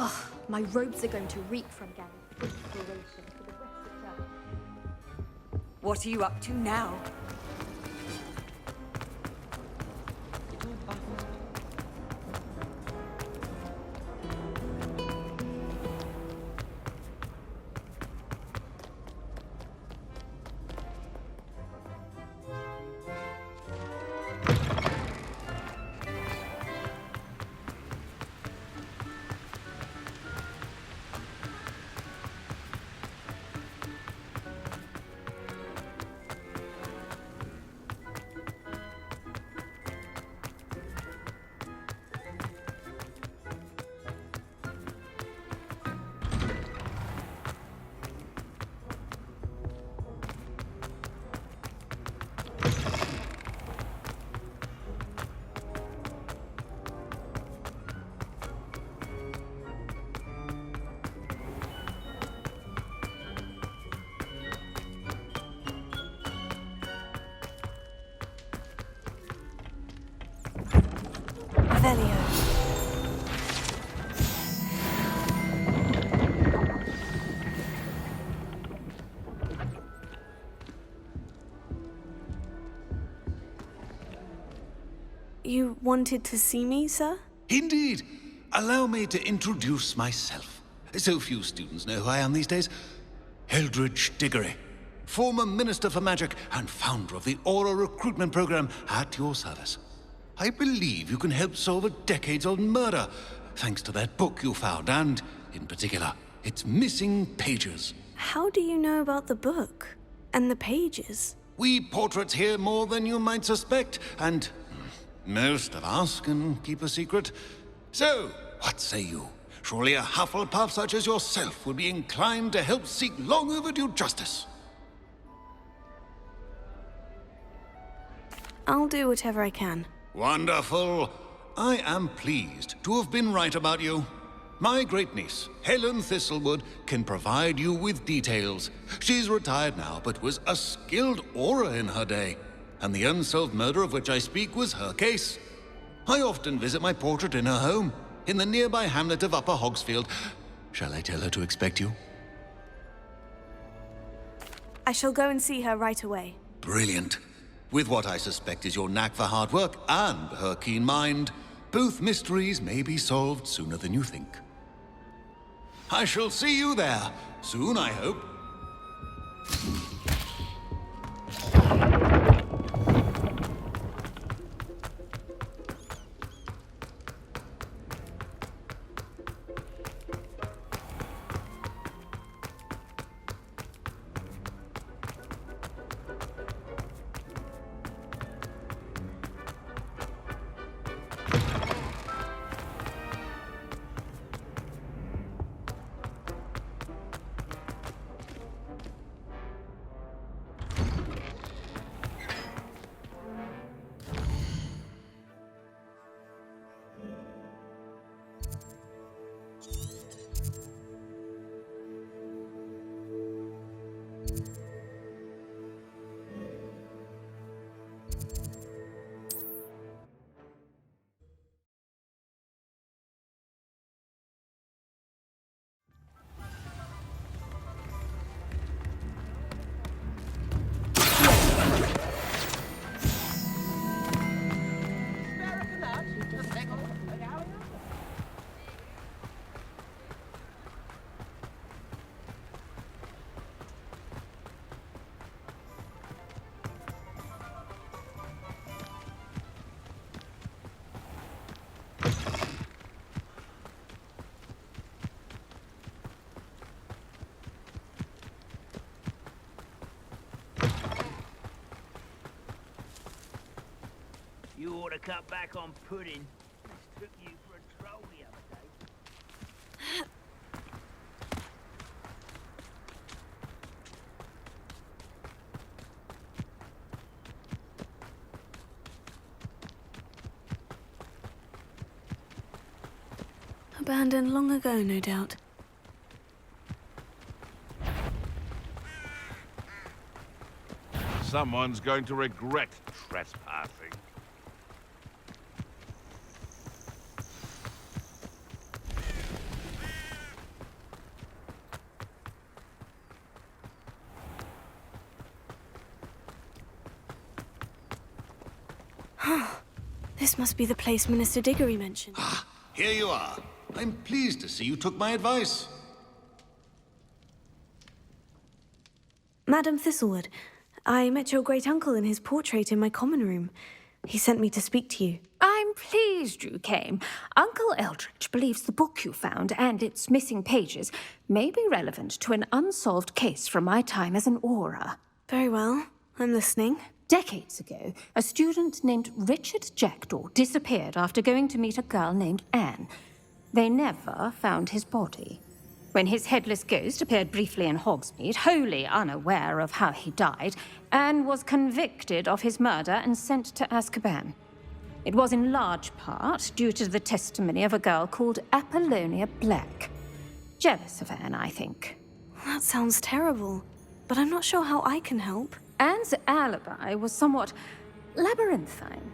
Ugh, my robes are going to reek from gathering inspiration for the rest of time. What are you up to now? You wanted to see me, sir? Indeed. Allow me to introduce myself. So few students know who I am these days. Eldridge Diggory, former Minister for Magic and founder of the Aura Recruitment Program, at your service. I believe you can help solve a decades-old murder, thanks to that book you found, and, in particular, its missing pages. How do you know about the book? And the pages? We portraits hear more than you might suspect, and most of us can keep a secret. So, what say you? Surely a Hufflepuff such as yourself would be inclined to help seek long overdue justice. I'll do whatever I can. Wonderful. I am pleased to have been right about you. My great-niece, Helen Thistlewood, can provide you with details. She's retired now, but was a skilled aura in her day. And the unsolved murder of which I speak was her case. I often visit my portrait in her home, in the nearby hamlet of Upper Hogsfield. Shall I tell her to expect you? I shall go and see her right away. Brilliant. With what I suspect is your knack for hard work and her keen mind, both mysteries may be solved sooner than you think. I shall see you there, soon I hope. You ought to cut back on pudding. Mistook you for a troll the other day. Abandoned long ago, no doubt. Someone's going to regret trespassing. This must be the place Minister Diggory mentioned. Here you are. I'm pleased to see you took my advice. Madam Thistlewood, I met your great-uncle in his portrait in my common room. He sent me to speak to you. I'm pleased you came. Uncle Eldridge believes the book you found and its missing pages may be relevant to an unsolved case from my time as an aura. Very well. I'm listening. Decades ago, a student named Richard Jackdaw disappeared after going to meet a girl named Anne. They never found his body. When his headless ghost appeared briefly in Hogsmeade, wholly unaware of how he died, Anne was convicted of his murder and sent to Azkaban. It was in large part due to the testimony of a girl called Apollonia Black. Jealous of Anne, I think. That sounds terrible, but I'm not sure how I can help. Anne's alibi was somewhat labyrinthine.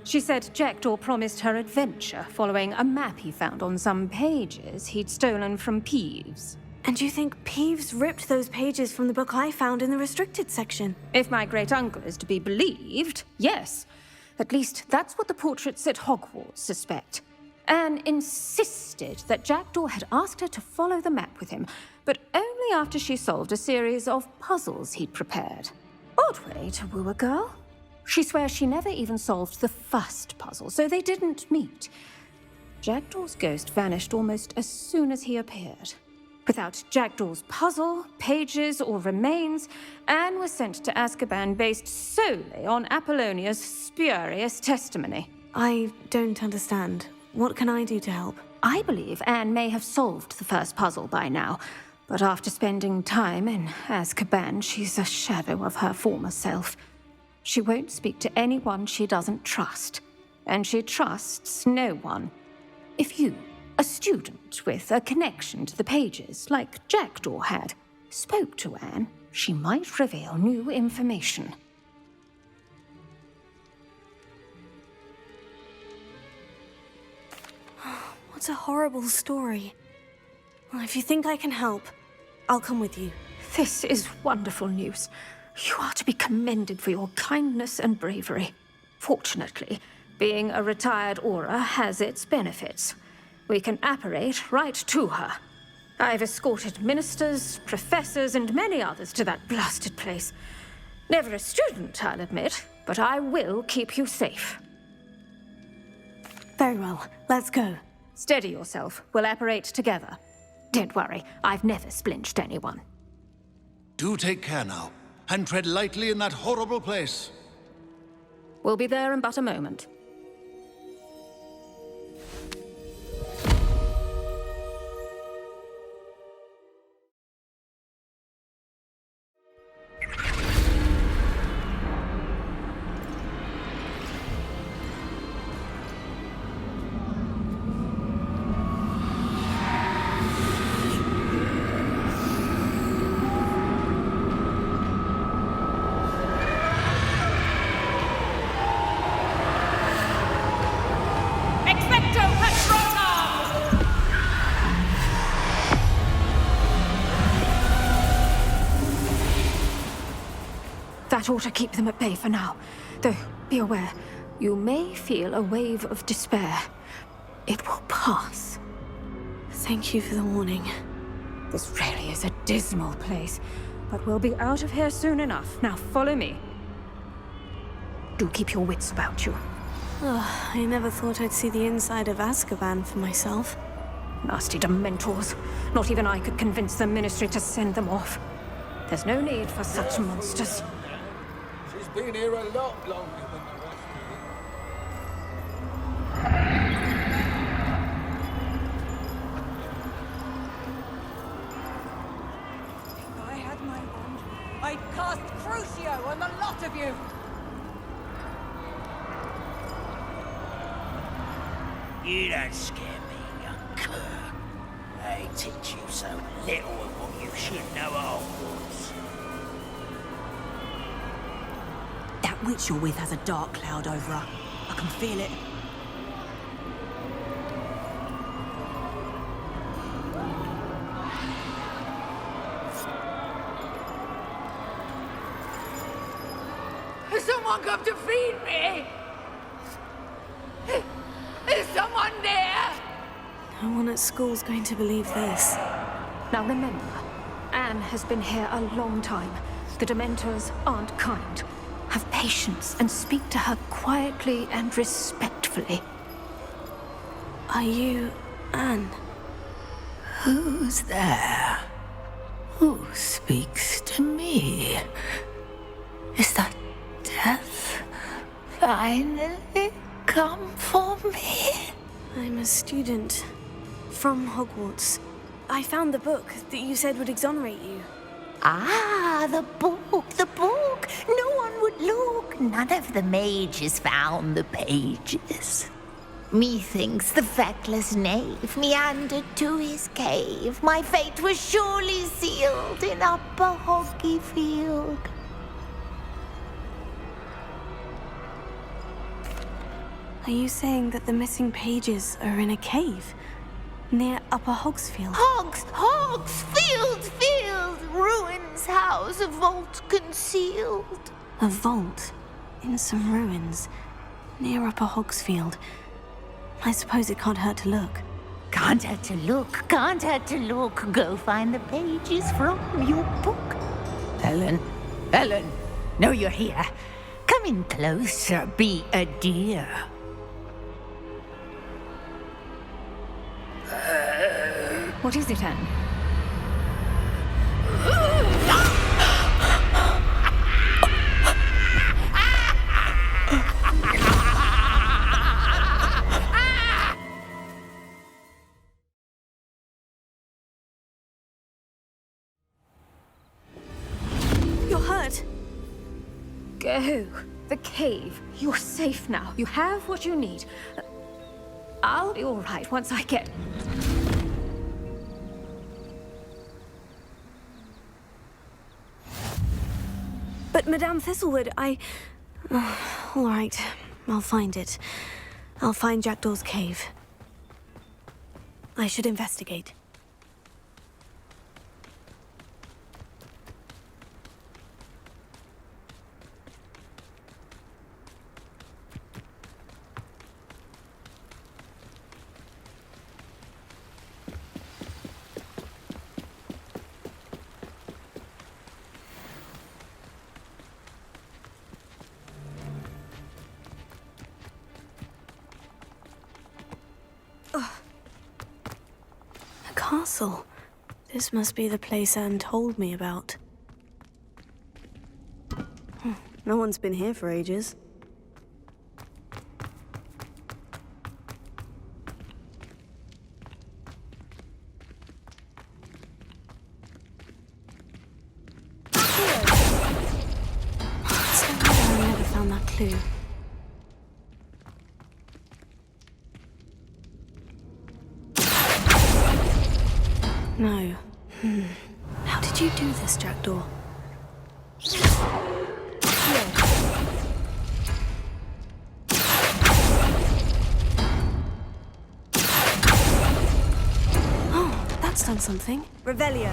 She said Jackdaw promised her adventure following a map he found on some pages he'd stolen from Peeves. And you think Peeves ripped those pages from the book I found in the restricted section? If my great-uncle is to be believed, yes. At least that's what the portraits at Hogwarts suspect. Anne insisted that Jackdaw had asked her to follow the map with him, but only after she solved a series of puzzles he'd prepared. Odd way to woo a girl. She swears she never even solved the first puzzle, so they didn't meet. Jackdaw's ghost vanished almost as soon as he appeared. Without Jackdaw's puzzle, pages, or remains, Anne was sent to Azkaban based solely on Apollonia's spurious testimony. I don't understand. What can I do to help? I believe Anne may have solved the first puzzle by now, but after spending time in Azkaban, she's a shadow of her former self. She won't speak to anyone she doesn't trust, and she trusts no one. If you, a student with a connection to the pages, like Jackdaw had, spoke to Anne, she might reveal new information. What a horrible story. Well, if you think I can help, I'll come with you. This is wonderful news. You are to be commended for your kindness and bravery. Fortunately, being a retired aura has its benefits. We can apparate right to her. I've escorted ministers, professors, and many others to that blasted place. Never a student, I'll admit, but I will keep you safe. Very well. Let's go. Steady yourself. We'll apparate together. Don't worry, I've never splinched anyone. Do take care now, and tread lightly in that horrible place. We'll be there in but a moment. That ought to keep them at bay for now. Though, be aware, you may feel a wave of despair. It will pass. Thank you for the warning. This really is a dismal place, but we'll be out of here soon enough. Now follow me. Do keep your wits about you. Oh, I never thought I'd see the inside of Azkaban for myself. Nasty Dementors. Not even I could convince the Ministry to send them off. There's no need for such monsters. She's been here a lot longer than the rest If I had my wand, I'd cast Crucio on the lot of you! You don't scare me, young cur. They teach you so little of what you should know at Hogwarts. That witch you're with has a dark cloud over her. I can feel it. Has someone come to feed me? No one at school's going to believe this. Now remember, Anne has been here a long time. The Dementors aren't kind. Have patience and speak to her quietly and respectfully. Are you Anne? Who's there? Who speaks to me? Is that death finally come for me? I'm a student from Hogwarts. I found the book that you said would exonerate you. Ah, the book, the book. No one would look. None of the mages found the pages. Methinks the feckless knave meandered to his cave. My fate was surely sealed in Upper Hoggyfield. Are you saying that the missing pages are in a cave near Upper Hogsfield? Field, ruins house, a vault concealed. A vault in some ruins near Upper Hogsfield. I suppose it can't hurt to look. Can't hurt to look. Go find the pages from your book. Helen, know you're here. Come in closer, be a dear. What is it, Anne? You're hurt. Go. The cave. You're safe now. You have what you need. I'll be all right once I get... But Madame Thistlewood, all right, I'll find it. I'll find Jackdaw's cave. I should investigate. Castle. This must be the place Anne told me about. No one's been here for ages. It's no wonder I never found that clue. No. How did you do this, Jackdaw? Oh, that's done something. Revelio.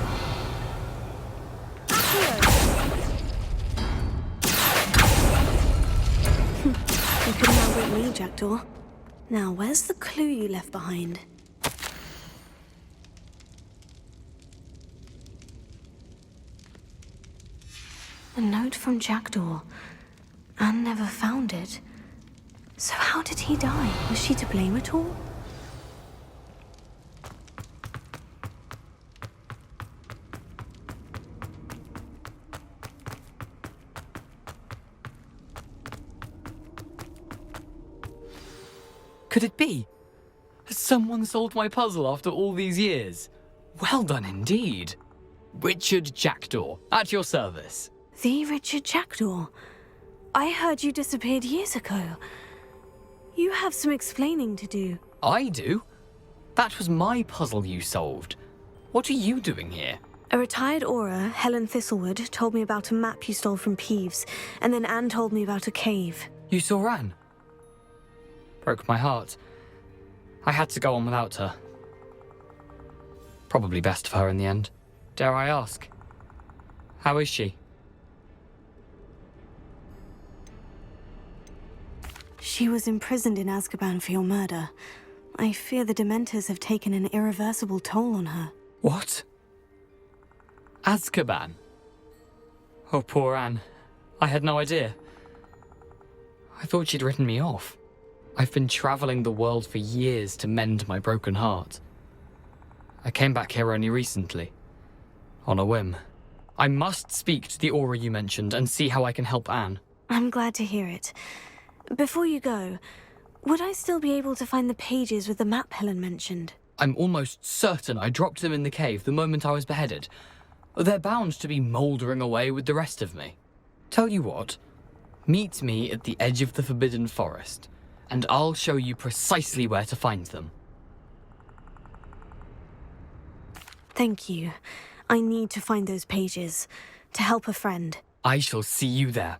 You couldn't outwit me, Jackdaw. Now, where's the clue you left behind? A note from Jackdaw. Anne never found it. So how did he die? Was she to blame at all? Could it be? Has someone solved my puzzle after all these years? Well done indeed. Richard Jackdaw, at your service. The Richard Jackdaw? I heard you disappeared years ago. You have some explaining to do. I do? That was my puzzle you solved. What are you doing here? A retired Auror, Helen Thistlewood, told me about a map you stole from Peeves, and then Anne told me about a cave. You saw Anne? Broke my heart. I had to go on without her. Probably best for her in the end. Dare I ask? How is she? She was imprisoned in Azkaban for your murder. I fear the Dementors have taken an irreversible toll on her. What? Azkaban? Oh, poor Anne. I had no idea. I thought she'd written me off. I've been traveling the world for years to mend my broken heart. I came back here only recently, on a whim. I must speak to the Aura you mentioned and see how I can help Anne. I'm glad to hear it. Before you go, would I still be able to find the pages with the map Helen mentioned? I'm almost certain I dropped them in the cave the moment I was beheaded. They're bound to be mouldering away with the rest of me. Tell you what, meet me at the edge of the Forbidden Forest, and I'll show you precisely where to find them. Thank you. I need to find those pages to help a friend. I shall see you there.